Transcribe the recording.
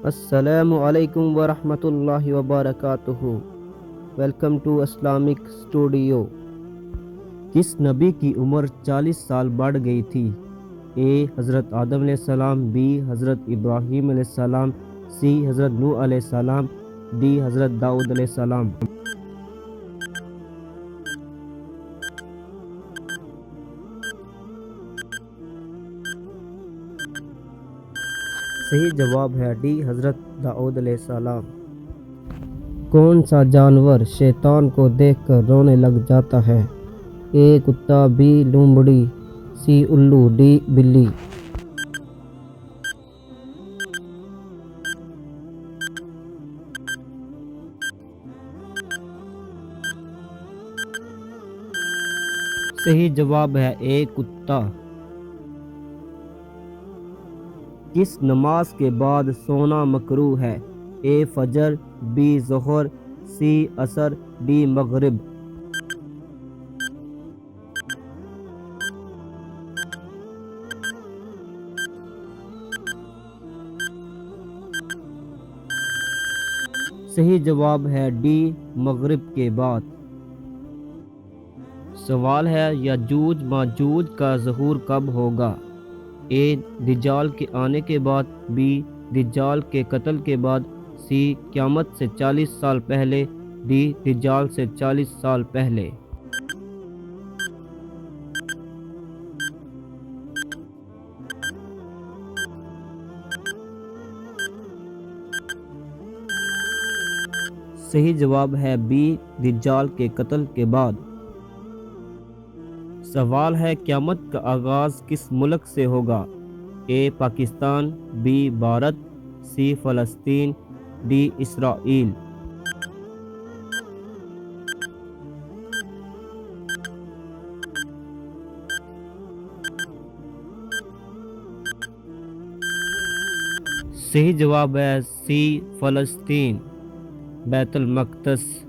السلام علیکم ورحمۃ اللہ وبرکاتہ۔ Welcome to Islamic studio. کس نبی کی عمر 40 سال بڑھ گئی تھی؟ اے حضرت آدم علیہ السلام، بی حضرت ابراہیم علیہ السلام، سی حضرت نوح علیہ السلام، ڈی حضرت داؤد علیہ السلام۔ صحیح جواب ہے ڈی حضرت داؤد علیہ السلام۔ کون سا جانور شیطان کو دیکھ کر رونے لگ جاتا ہے؟ اے کتا، بی لومڑی، سی الو، ڈی بلی۔ صحیح جواب ہے اے کتا۔ کس نماز کے بعد سونا مکروہ ہے؟ اے فجر، بی ظہر، سی عصر، ڈی مغرب۔ صحیح جواب ہے ڈی مغرب کے بعد۔ سوال ہے یاجوج ماجوج کا ظہور کب ہوگا؟ اے دجال کے آنے کے بعد، بی دجال کے قتل کے بعد، سی قیامت سے 40 سال پہلے، ڈی دجال سے 40 سال پہلے۔ صحیح جواب ہے بی دجال کے قتل کے بعد۔ سوال ہے قیامت کا آغاز کس ملک سے ہوگا؟ اے پاکستان، بی بھارت، سی فلسطین، ڈی اسرائیل۔ صحیح جواب ہے سی فلسطین، بیت المقدس۔